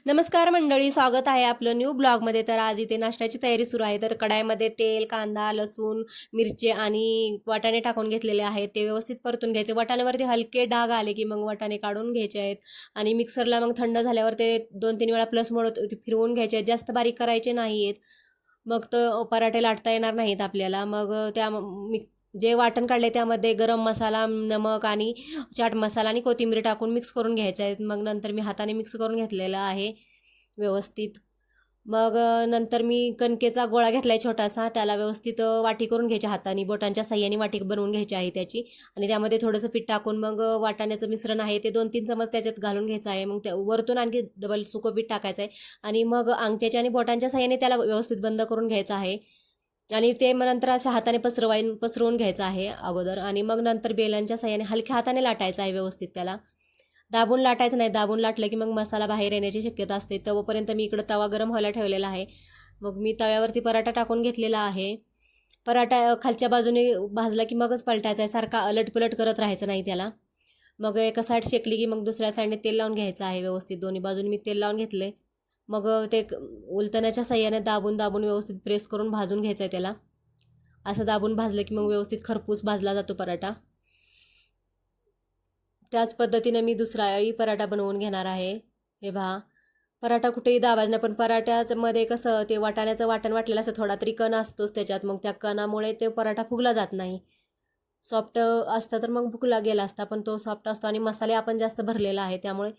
नमस्कार मंडळी, स्वागत आहे आपलं न्यू ब्लॉगमध्ये. तर आज इथे नाश्त्याची तयारी सुरू आहे. तर कढाईमध्ये तेल, कांदा, लसूण, मिरची आणि वाटाणे टाकून घेतलेले आहेत. ते व्यवस्थित परतून घ्यायचे. वाटाण्यावरती हलके डाग आले की मग वाटाणे काढून घ्यायचे आहेत आणि मिक्सरला मग थंड झाल्यावर ते 2-3 वेळा प्लस मोड फिरवून घ्यायचे आहेत. जास्त बारीक करायचे नाही आहेत, मग तो पराठे लाटता येणार नाहीत आपल्याला. मग त्या जे वाटण काढले त्यामध्ये गरम मसाला, नमक आणि चाट मसाला आणि कोथिंबीर टाकून मिक्स करून घ्यायचं आहे. मग नंतर मी हाताने मिक्स करून घेतलेला आहे व्यवस्थित. मग नंतर मी कणकेचा गोळा घेतला आहे छोटासा, त्याला व्यवस्थित वाटी करून घ्यायची हाताने, बोटांच्या साह्याने वाटी बनवून घ्यायची आहे त्याची. आणि त्यामध्ये थोडंसं पीठ टाकून मग वाटाण्याचं मिश्रण आहे ते 2-3 चमच त्याच्यात घालून घ्यायचं आहे. मग त्या वरतून आणखी डबल सुकं पीठ टाकायचं आहे आणि मग अंगठ्याच्या आणि बोटांच्या साह्याने त्याला व्यवस्थित बंद करून घ्यायचं आहे. आणि ते मग नंतर अशा हाताने पसरवून घ्यायचं आहे अगोदर. आणि मग नंतर बेलांच्या साह्याने हलक्या हाताने लाटायचं आहे व्यवस्थित. त्याला दाबून लाटायचं नाही, दाबून लाटलं की मग मसाला बाहेर येण्याची शक्यता असते. तोपर्यंत मी इकडं तवा गरम व्हायला ठेवलेला आहे. मग मी तव्यावरती पराठा टाकून घेतलेला आहे. पराठा खालच्या बाजूने भाजला की मगच पलटायचा आहे, सारखा अलटपलट करत राहायचं नाही त्याला. मग एका साईड शेकली की मग दुसऱ्या साईडने तेल लावून घ्यायचं आहे व्यवस्थित. दोन्ही बाजूने मी तेल लावून घेतले. मग ते उलटण्याच्या साह्याने दाबून दाबून व्यवस्थित प्रेस करून भाजून घ्यायचं आहे त्याला. असं दाबून भाजलं की मग व्यवस्थित खरपूस भाजला जातो पराठा. त्याच पद्धतीने मी दुसराही पराठा बनवून घेणार आहे. हे पहा, पराठा कुठेही दाबायचं नाही, पण पराठ्यामध्ये कसं ते वाटाण्याचं वाटण वाटलेलं असं थोडा तरी कण असतोच त्याच्यात. मग त्या कणामुळे ते पराठा फुगला जात नाही. सॉफ्ट असता तर मग फुगला गेला असता, पण तो सॉफ्ट असतो आणि मसाले आपण जास्त भरलेला आहे त्यामुळे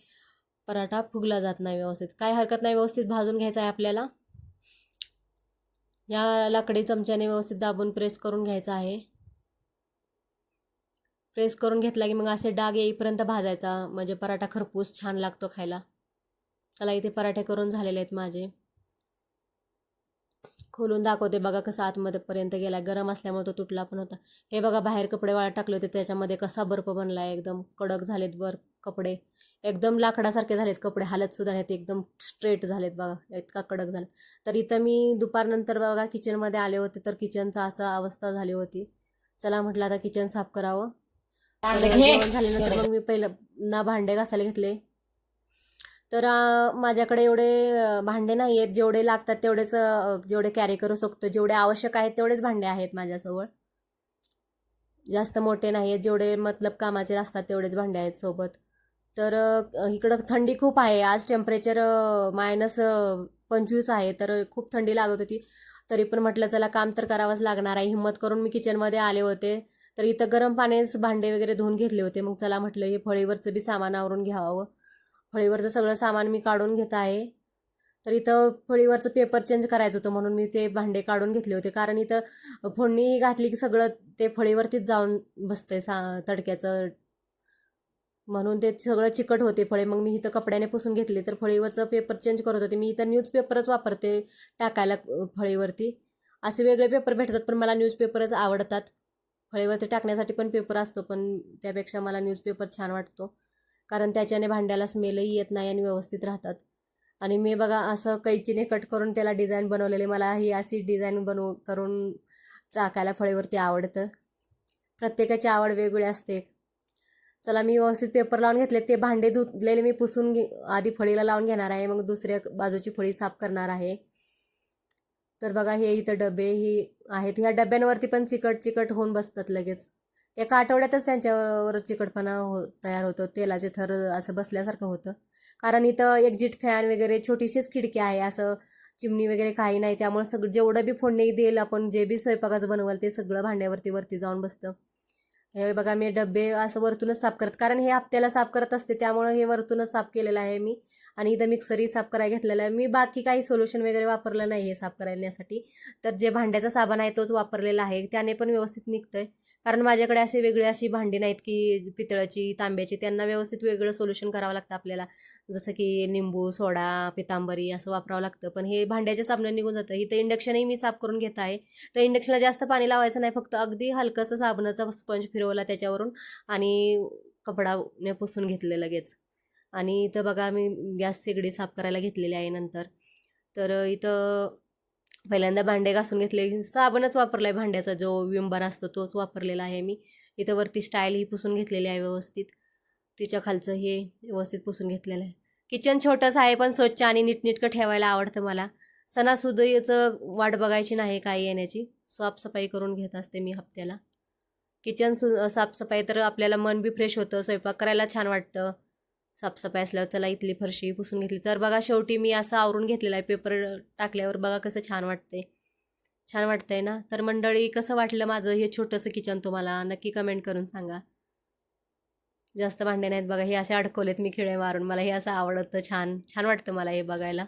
पराठा फुगला जात नाही व्यवस्थित. काय हरकत नाही, व्यवस्थित भाजून घ्यायचा आहे आपल्याला. या लाकडी चमच्याने व्यवस्थित दाबून प्रेस करून घ्यायचा आहे. प्रेस करून घेतला की मग असे डाग येईपर्यंत भाजायचा, म्हणजे पराठा खरपूस छान लागतो खायला. चला, इथे पराठे करून झालेले आहेत माझे. खोलून दाखवते बघा कसं आतमध्ये पर्यंत गेला. गरम असल्यामुळे तो तुटला पण होता. हे बघा, बाहेर कपडे वाळत टाकले होते त्याच्यामध्ये कसा बर्फ बनला आहे. एकदम कडक झालेत कपडे, एकदम लाकडासारखे झालेत कपडे, हालत सुद्धा नाहीत, एकदम स्ट्रेट झालेत बघा, इतका कडक झाला. तर इथं मी दुपारनंतर बघा किचनमध्ये आले होते, तर किचनचा असं अवस्था झाली होती. चला म्हटलं आता किचन साफ करावं. जेवण झाल्यानंतर मग मी पहिलं ना भांडे घासायला घेतले. तर माझ्याकडे एवढे भांडे नाही आहेत, जेवढे लागतात तेवढेच, जेवढे कॅरी करू शकतो, जेवढे आवश्यक आहेत तेवढेच भांडे आहेत माझ्याजवळ. जास्त मोठे नाही आहेत, जेवढे मतलब कामाचे असतात तेवढेच भांडे आहेत सोबत. तर इकडं थंडी खूप आहे आज. टेम्परेचर -25 आहे, तर खूप थंडी लागत होती. तरी पण म्हटलं चला काम तर करावंच लागणार आहे. हिंमत करून मी किचनमध्ये आले होते. तर इथं गरम पाण्याच भांडे वगैरे धुवून घेतले होते. मग चला म्हटलं हे फळीवरचं बी सामान आवरून घ्यावं. फळीवरचं सगळं सामान मी काढून घेत आहे. तर इथं फळीवरचं पेपर चेंज करायचं होतं म्हणून मी ते भांडे काढून घेतले होते. कारण इथं फोडणी घातली की सगळं ते फळीवरतीच जाऊन बसतंय तडक्याचं, म्हणून ते सगळं चिकट होते फळे. मग मी इथं कपड्याने पुसून घेतले. तर फळीवरचं पेपर चेंज करत होते. मी इथं न्यूजपेपरच वापरते टाकायला फळीवरती. असे वेगळे पेपर भेटतात पण मला न्यूजपेपरच आवडतात. फळीवरती टाकण्यासाठी पण पेपर असतो, पण त्यापेक्षा मला न्यूजपेपर छान वाटतो, कारण त्याच्याने भांड्याला स्मेलही येत नाही आणि व्यवस्थित राहतात. आणि मी बघा असं कैचीने कट करून त्याला डिझाईन बनवलेले. मला ही अशी डिझाईन करून टाकायला फळीवरती आवडतं. प्रत्येकाची आवड वेगवेगळी असते. चला, मी व्यवस्थित पेपर लावून घेतले. ते भांडे धुतलेले मी पुसून आधी फळीला लावून घेणार आहे, मग दुसऱ्या बाजूची फळी साफ करणार आहे. तर बघा, हे इथं डबे ही आहेत. ह्या डब्यांवरती पण चिकट होऊन बसतात लगेच. एका आठवड्यातच त्यांच्यावर चिकटपणा तयार होतो. तेलाचे थर असं बसल्यासारखं होतं. कारण इथं एक्झिट फॅन वगैरे छोटीशीच खिडकी आहे, असं चिमणी वगैरे काही नाही. त्यामुळे सगळं जेवढं बी फोडणी देईल आपण, जे बी स्वयंपाकाचं बनवाल ते सगळं भांड्यावरती जाऊन बसतं. हे बघा, मी डबे असं वरतूनच साफ करत, कारण हे हप्त्याला साफ करत असते त्यामुळे हे वरतूनच साफ केलेलं आहे मी. आणि इथं मिक्सरही साफ करायला घेतलेला आहे मी. बाकी काही सोल्युशन वगैरे वापरलं नाही हे साफ करण्यासाठी. तर जे भांड्याचा साबण आहे तोच वापरलेला आहे, त्याने पण व्यवस्थित निघतंय. कारण माझ्याकडे असे वेगळे अशी भांडी नाहीत की पितळाची, तांब्याची, त्यांना व्यवस्थित वेगळं सोल्युशन करावं लागतं आपल्याला. जसं की लिंबू, सोडा, पितांबरी असं वापरावं लागतं. पण हे भांड्याच्या साबणाने निघून जातं. इथं इंडक्शनही मी साफ करून घेत आहे. तर इंडक्शनला जास्त पाणी लावायचं नाही, फक्त अगदी हलकंसं साबणाचा स्पंज फिरवला त्याच्यावरून आणि कपडाने पुसून घेतले लगेच. आणि इथं बघा, मी गॅस शेगडी साफ करायला घेतलेली आहे नंतर. तर इथं पहिल्यांदा भांडे घासून घेतले. साबणच वापरला आहे, भांड्याचा जो विंबर असतो तोच वापरलेला आहे मी. इथं वरती स्टाईल ही पुसून घेतलेली आहे व्यवस्थित. तिच्या खालचं हे व्यवस्थित पुसून घेतलेलं आहे. किचन छोटंच आहे पण स्वच्छ आणि नीटनीटकं ठेवायला आवडतं मला. सणासुदीचं वाट बघायची नाही काही येण्याची. साफसफाई करून घेत असते मी हप्त्याला. किचन साफसफाई तर आपल्याला मन बी फ्रेश होतं, स्वयंपाक करायला छान वाटतं. साफसफाई असल्यावर चला इथली फरशी पुसून घेतली. तर बघा शेवटी मी असं आवरून घेतलेलं आहे. पेपर टाकल्यावर बघा कसं छान वाटतंय. छान वाटतंय ना? तर मंडळी कसं वाटलं माझं हे छोटंसं किचन तुम्हाला नक्की कमेंट करून सांगा. जास्त भांडे नाहीत बघा, हे असे अडकवलेत मी खिळे मारून. मला हे असं आवडतं, छान छान वाटतं मला हे बघायला.